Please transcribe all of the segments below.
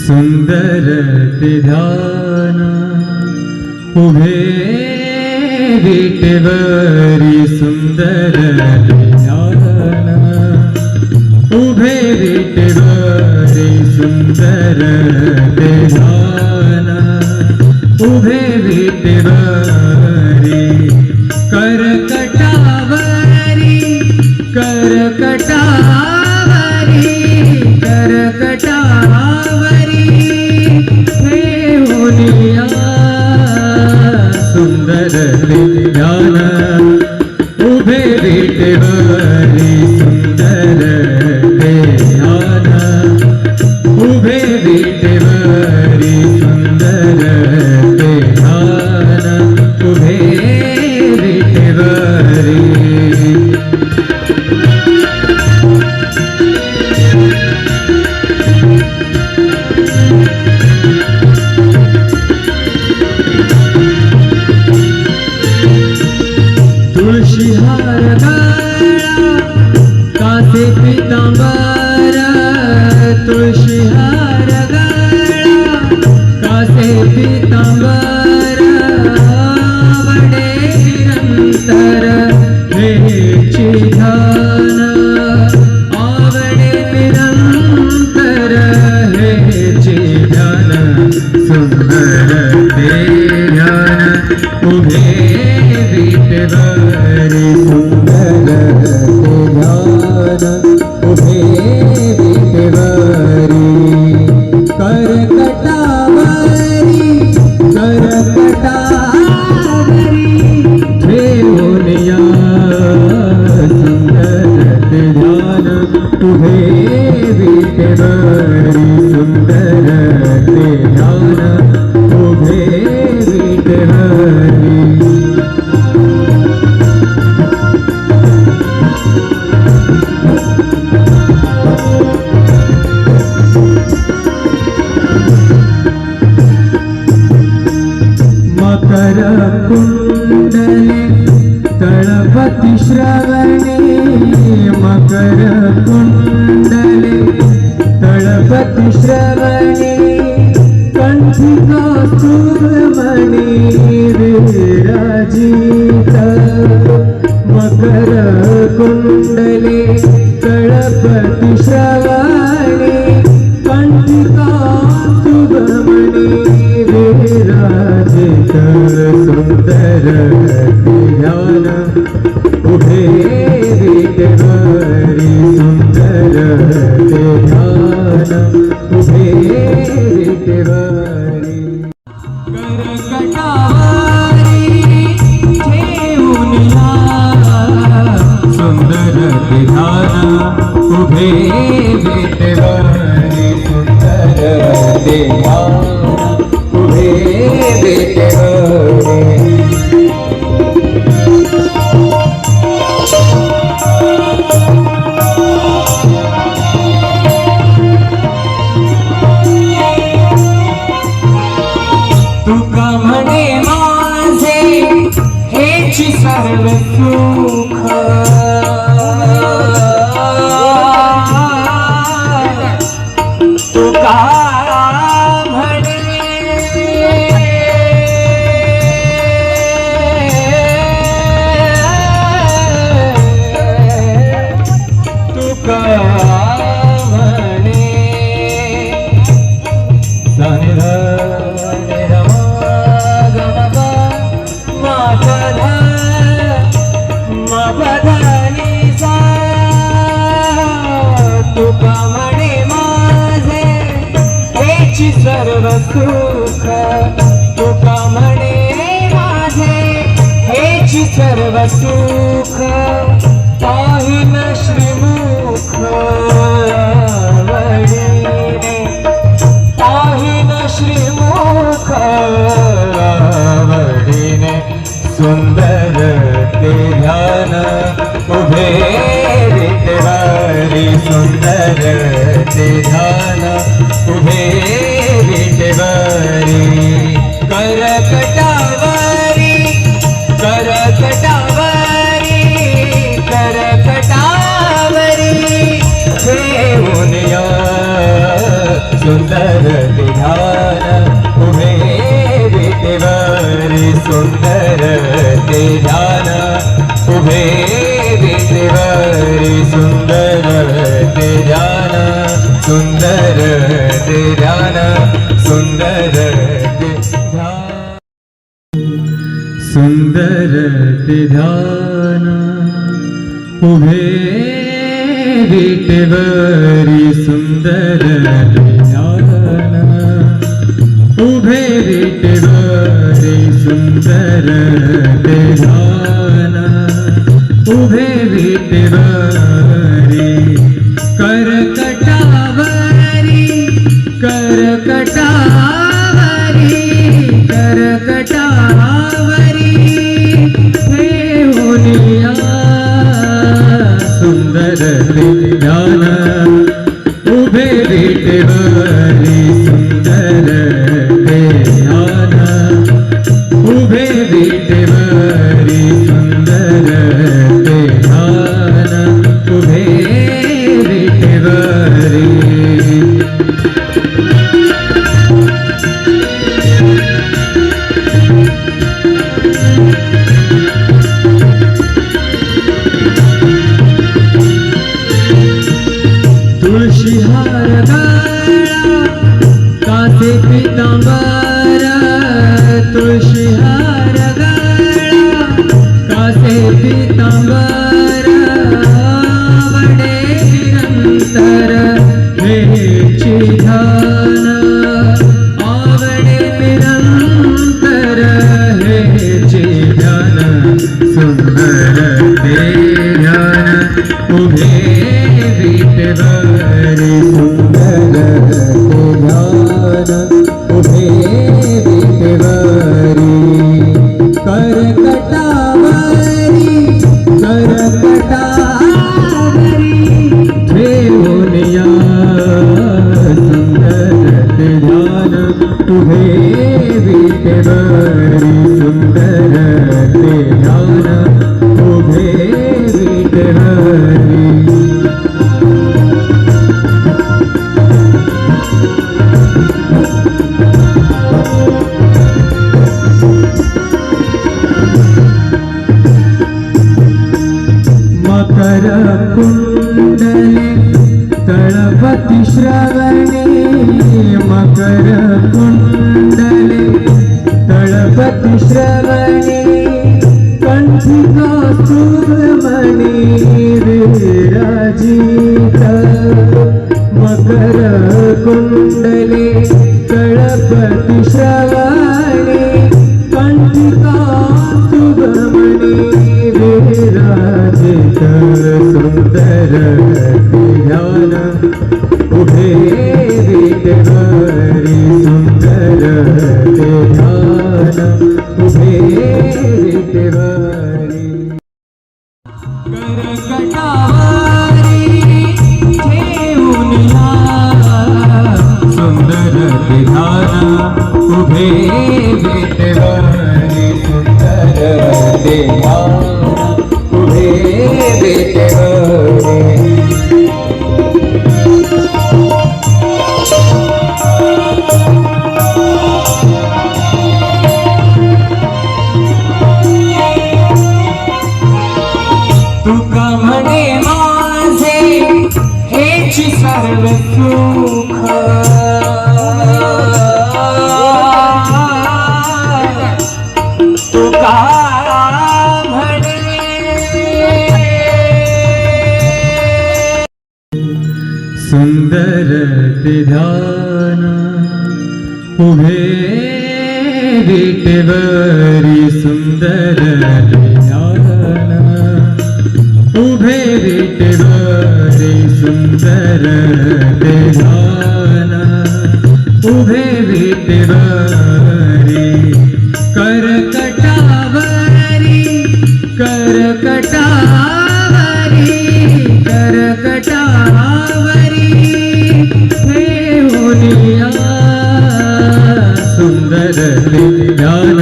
सुंदर ते ध्यान उभे विटेवरी सुंदर ते ध्यान उभे विटेवरी सुंदर ते ध्यान उभे विटेवरी करकटावरी करकटावरी करकटावरी सुंदर ते ध्यान उभे विटेवरी सुंदर ते ध्यान उभे विटेवरी सुंदर ते ध्यान उभे विटेवरी तुळशीहार गळा कासे पितांबर तुळशीहार गळा कासे पितांबर आवडे निरंतर हेची ध्यान आवडे निरंतर हेची ध्यान सुंदर ते ध्यान उभे विटेवरी सुंदर ते ध्यान उभे विटेवरी करकटावरी करकटावरी ठेवूनिया सुंदर ते ध्यान उभे विटेवरी सुंदर ते ध्यान उभे विटेवरी मकर कुंडले तळपति श्रवणे मकर कुंडले तळपति श्रवणे कंठी कौस्तुभमणि विराजित मकर कुंडले तळपति श्रवणे कंठी कौस्तुभमणि विराजित सुंदर ते ध्यान उभे विटेवरी सुंदर ते ध्यान उभे विटेवरी करकटावरी ठेवूनिया सुंदर ते ध्यान उभे विटेवरी सुंदर ते ध्यान उभे विटेवरी तुका म्हणे माझे हेची सर्व सुख तुका सर्व सुख तुका म्हणे माझे हेची सर्व सुख पाहिन श्रीमुख आवडीने पाहिन श्रीमुख आवडीने सुंदर ते ध्यान उभे विटेवरी सुंदर ते ध्यान उभे विटेवरी करकटावरी करकटावरी करकटावरी ठेवूनिया ते ध्यान उभे विटेवरी सुंदर ते ध्यान उभे विटेवरी सुंदर ते ध्यान सुंदर ते ध्यान सुंदर ते ध्यान सुंदर ते ध्यान उभे विटेवरी सुंदर ते ध्यान उभे विटेवरी सुंदर ते ध्यान उभे विटेवरी करकटावरी करकटावरी करकटावरी ठेवूनिया सुंदर ते ध्यान उभे विटेवरी सुंदर ते ध्यान उभे विटेवरी सुंदर ते ध्यान उभे विटेवरी तुळशीहार गळा कासे पितांबर तुळशीहार गळा कासे पितांबर आवडे निरंतर हेची ध्यान आवडे निरंतर हेची ध्यान सुंदर ते ध्यान उभे विटेवरी सुंदर ते ध्यान उभे विटेवरी करकटावरी करकटावरी ठेवूनिया सुंदर ते ध्यान उभे विटेवरी सुंदर ते ध्यान उभे विटेवरी मकर कुंडले तळपति श्रवणे मकर कुंडले तळपति श्रवणे कंठी कौस्तुभमणि विराजित मकर कुंडले तळपति श्रवणे कंठी कौस्तुभमणि विराजित सुंदर ते ध्यान उभे विटेवरी सुंदर ते ध्यान उभे विटेवरी करकटावरी ठेवूनिया सुंदर ते ध्यान उभे विटेवरी सुंदर ते ध्यान उभे विटेवरी तुका म्हणे माझे हेची सर्व सुख तुका सुंदर ते ध्यान उभे विटेवरी सुंदर ते ध्यान उभे विटेवरी सुंदर ते ध्यान उभे विटेवरी करकटावरी करकटावरी करकटावरी ठेवूनिया सुंदर ते ध्यान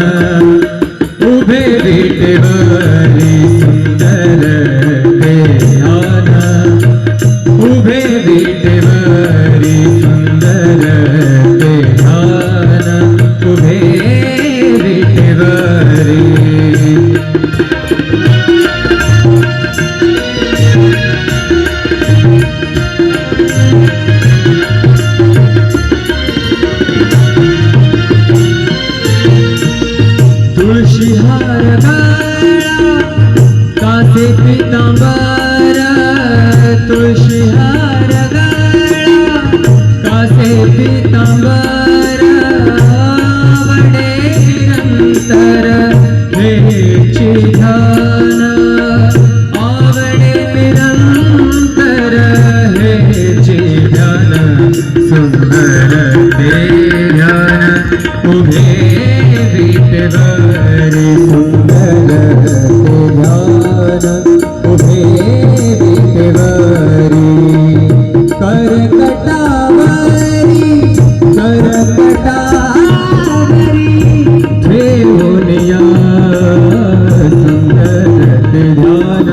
उभे विटेवरी सुंदर ते ध्यान उभे विटेवरी सुंदर ते पितांबर आवडे निरंतर हेची ध्यान आवडे निरंतर हेची ध्यान सुंदर ते ध्यान उभे विटेवरी सुंदर ते ध्यान उभे विटेवरी करकटावरी ठेवून या सुंदर ते ध्यान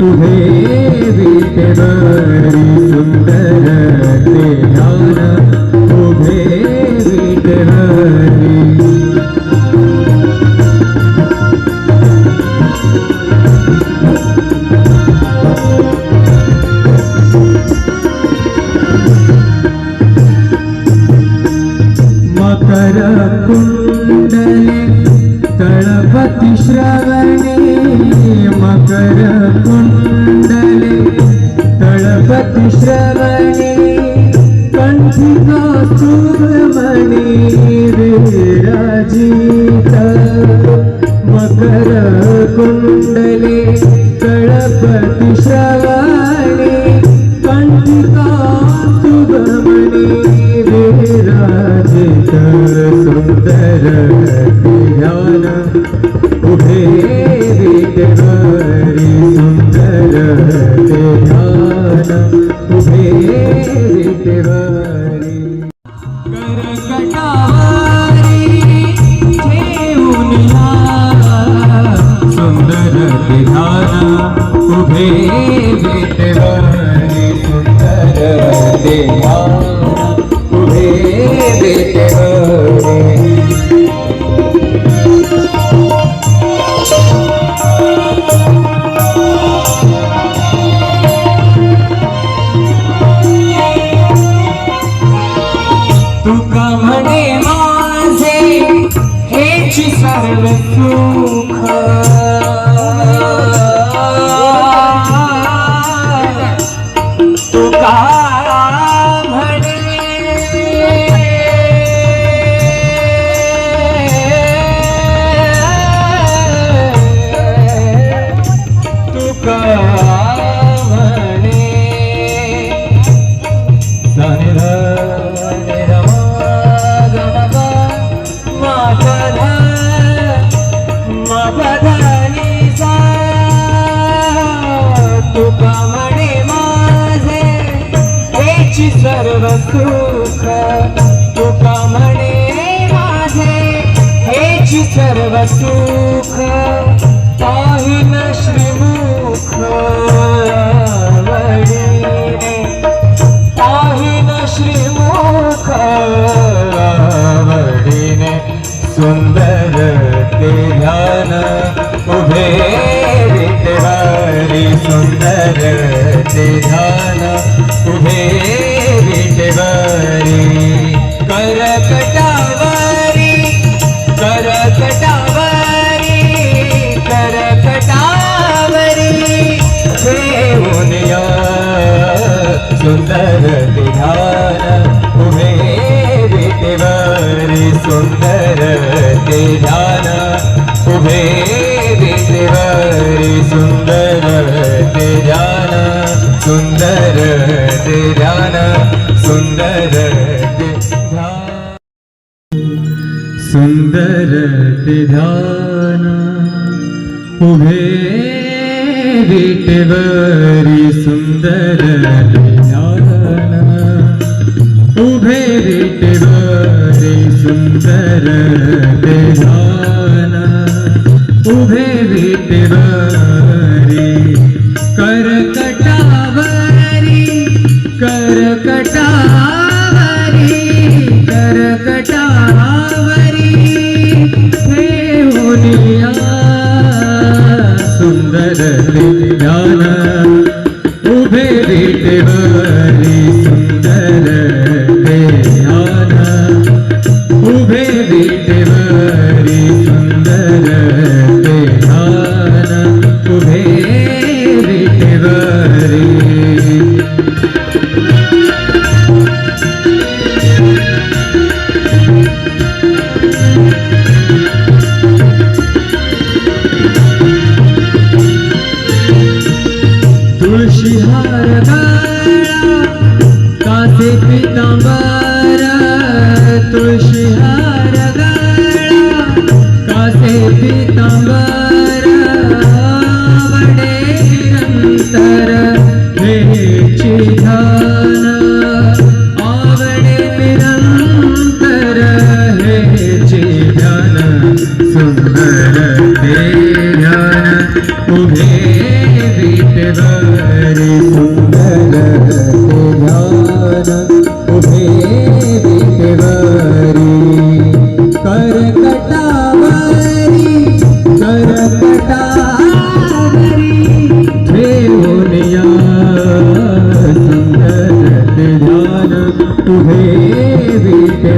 उभे विटेवरी सुंदर ते ध्यान उभे विटेवरी मकर कुंडले तळपति श्रवणे मकर कुंडले तळपति श्रवणे कंठिका सुमणि विराजित मकर कुंडले तळपति श्रवणे कंठिका सुमणि विराजित सुंदर ध्यान उभे विटेवरी सुंदर ध्यान उभे विटेवरी करकटावरी ठेवून या सुंदर ध्यान उभे विटेवरी सुंदर ध्यान उभे विटेवरी तुका म्हणे माझे हेची सर्व सुख तुका म्हणे तुका म्हणे तुका म्हणे माझे हेची सर्व सुख तुका म्हणे माझे हेची सर्व सुख पाहिन श्रीमुख आवडीने पाहिन श्रीमुख आवडीने सुंदर ते ध्यान उभे विटेवरी सुंदर ते ध्यान उभे विटेवरी करकटावरी करकटावरी करकटावरी ठेवून या सुंदर ते ध्यान उभे विटेवरी सुंदर ते ध्यान उभे विटेवरी सुंदर ते ध्यान सुंदर ते ध्यान सुंदर ते ध्यान सुंदर ते ध्यान उभे विटेवरी सुंदर ते ध्यान उभे विटेवरी सुंदर ते ध्यान उभे विटेवरी करकटावरी करकटावरी करकटावरी ठेवून या सुंदर ते ध्यान उभे विटेवरी सुंदर ते ध्यान उभे विटेवरी सुंदर ते ध्यान उभे विटेवरी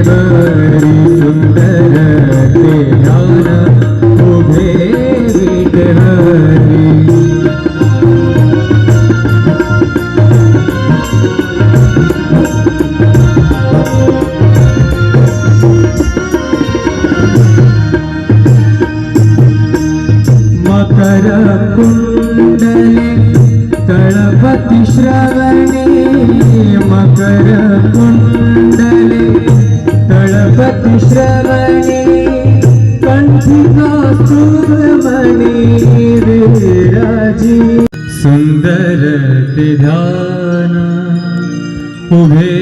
विटेवरी सुंदर ते ध्यान उभे विटेवरी मकर कुंडले तळपति श्रवणे मकर कुंडले तळपति श्रवणे कंठी कौस्तुभमणि विराजी सुंदर ते ध्यान उभे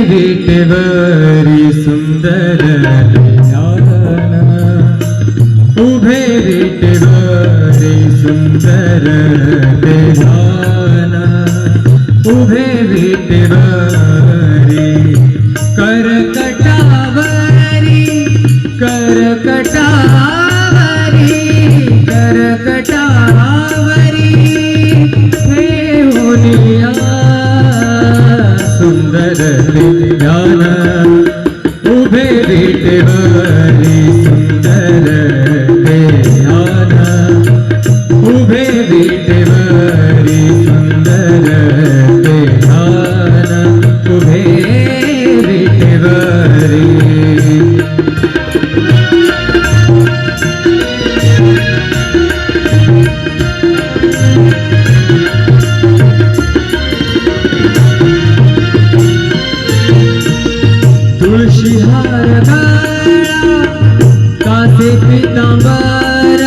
विटेवरी सुंदर ते ध्यान उभे विटेवरी सुंदर ते ध्यान उभे विटेवरी करकटावरी करकटावरी करकटावरी ठेवूनिया सुंदर ते ध्यान उभे विटेवरी सुंदर ते ध्यान उभे विटेवरी सुंदर ते ध्यान उभे विटेवरी तुळशी हार गळा कासे पीतांबर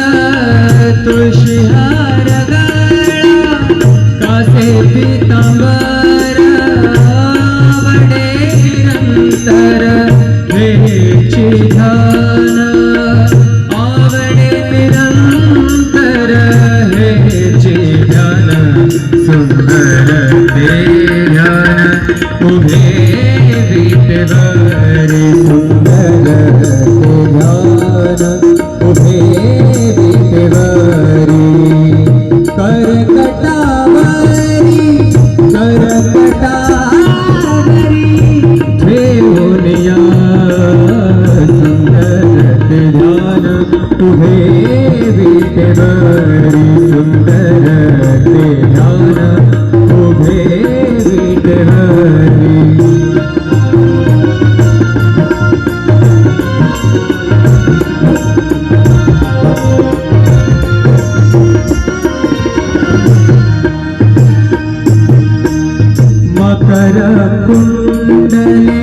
तुळशी हार गळा कासे पीतांबर आवडे निरंतर हेची ध्यान आवडे निरंतर हेची ध्यान सुंदर ते ध्यान उभे विटेवरी सुंदर ते ध्यान उभे विटेवरी करकटावरी करकटावरी ठेवूनिया सुंदर ते ध्यान उभे विटेवरी सुंदर ते ध्यान उभे विटेवरी मकर कुंडले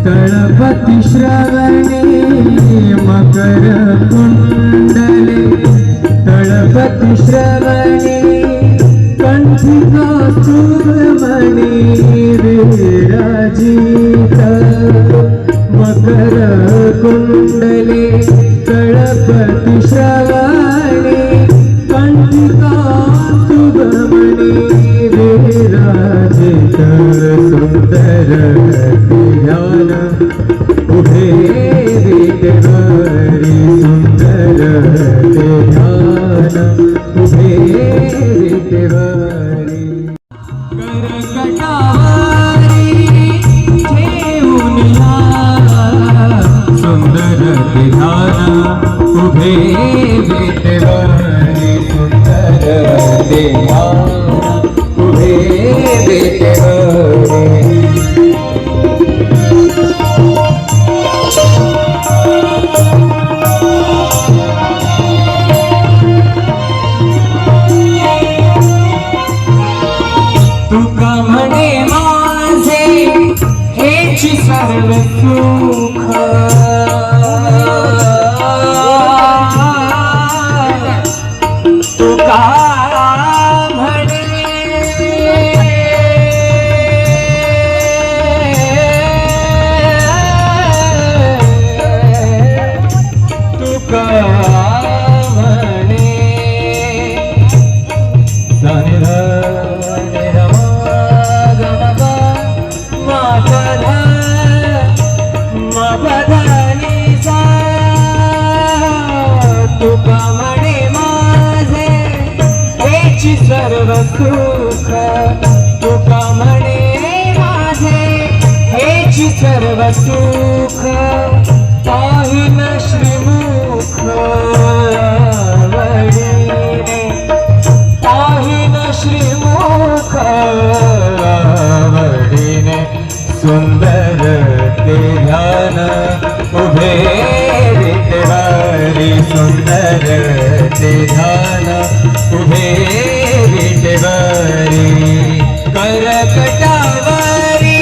तळपति श्रवणे मकर कुंडले तळपति श्रवणे कंठी कौस्तुभमणि विराजित मकर कुंडले तळपति श्रवणे कंठी कौस्तुभमणि विराजित सुंदर ते ध्यान उभे विटेवरी सुंदर ते ध्यान उभे विटेवरी करकटावरी ठेवूनिया सुंदर ते ध्यान उभे विटेवरी सुंदर ते ध्यान उभे विटेवरी तुका म्हणे माझे हेची सर्व सुख तुका सुख पाहिन श्रीमुख आवडीने पाहिन श्रीमुख आवडीने सुंदर ते ध्यान उभे विटेवरी सुंदर ते ध्यान उभे विटेवरी करकटावरी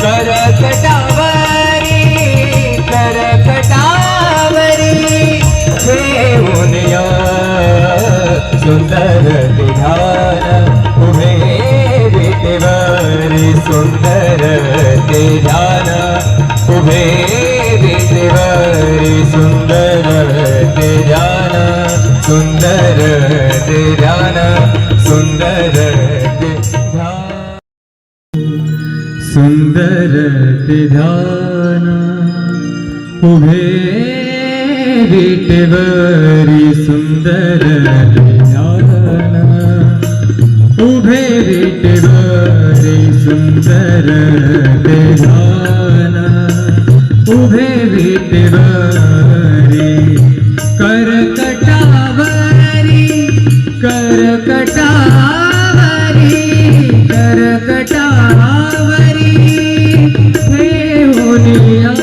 करकटावरी करकटावरी ठेवून या सुंदर ते ध्यान उभे विटेवरी सुंदर ते ध्यान उभे विटेवरी सुंदर ते ध्यान सुंदर ते ध्यान सुंदर ते ध्यान सुंदर ते ध्यान उभे विटेवरी सुंदर ते ध्यान उभे विटेवरी सुंदर ते ध्यान उभे विटेवरी करकटावरी करकटावरी करकटावरी ठेवून या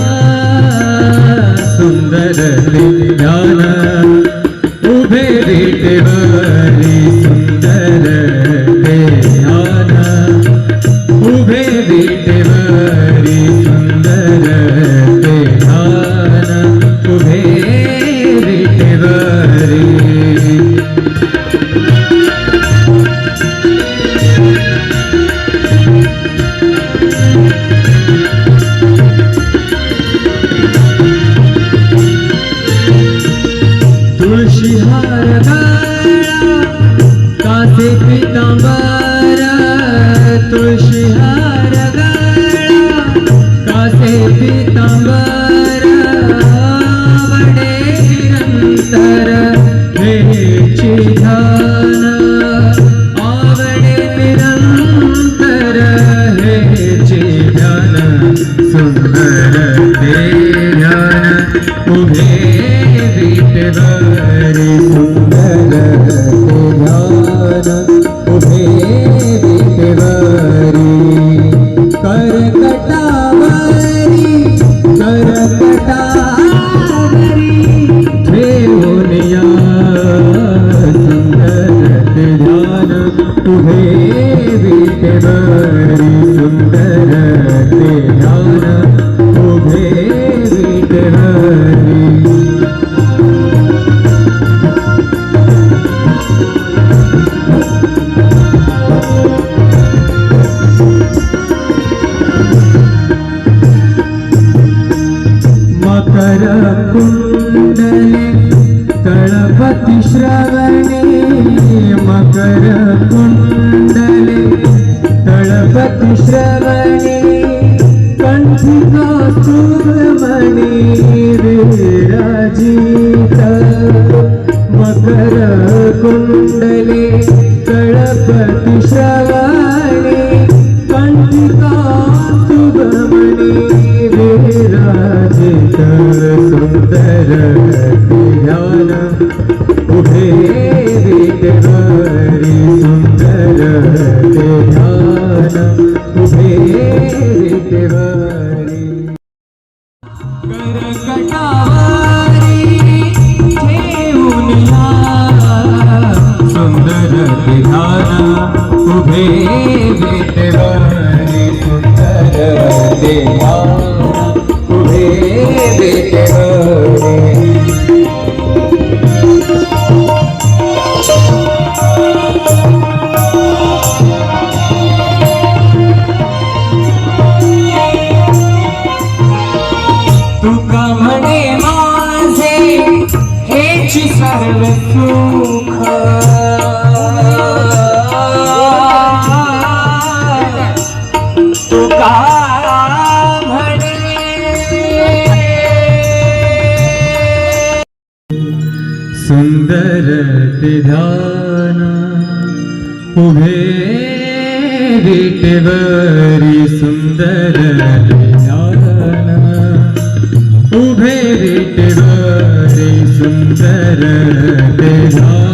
सुंदर ते ध्यान उभे विटेवरी सुंदर ते ध्यान उभे विटेवरी सुंदर ते ध्यान उभे विटेवरी तुळशी हार गळा कासे पितांबर तुळशी हार गळा कासे पितांबर आवडे निरंतर हेची ध्यान आवडे निरंतर हेची ध्यान सुंदर ते ध्यान उभे विटेवरी सुंदर ते ध्यान उभे विटेवरी करकटावरी करकटावरी ठेवून या सुंदर ते ध्यान उभे विटेवरी सुंदर ते ध्यान उभे विटेवरी मकर कुंडले तळपती श्रवणे मकर कुंडले तळपती श्रवणे कंठी कौस्तुभमणी विराजित मकर कुंडले तळपती श्रवणे कंठी कौस्तुभमणी विराजित सुंदर ते ध्यान उभे विटेवरी सुंदर ते ध्यान उभे विटेवरी करकटावरी ठेवून या सुंदर ते ध्यान उभे विटेवरी सुंदर ते ध्यान उभे विटेवरी तुका म्हणे माझे हेची सर्व सुख तुका सुंदर ते ध्यान उभे विटेवरी सुंदर ते ध्यान विटेवरे सुंदर ते ध्यान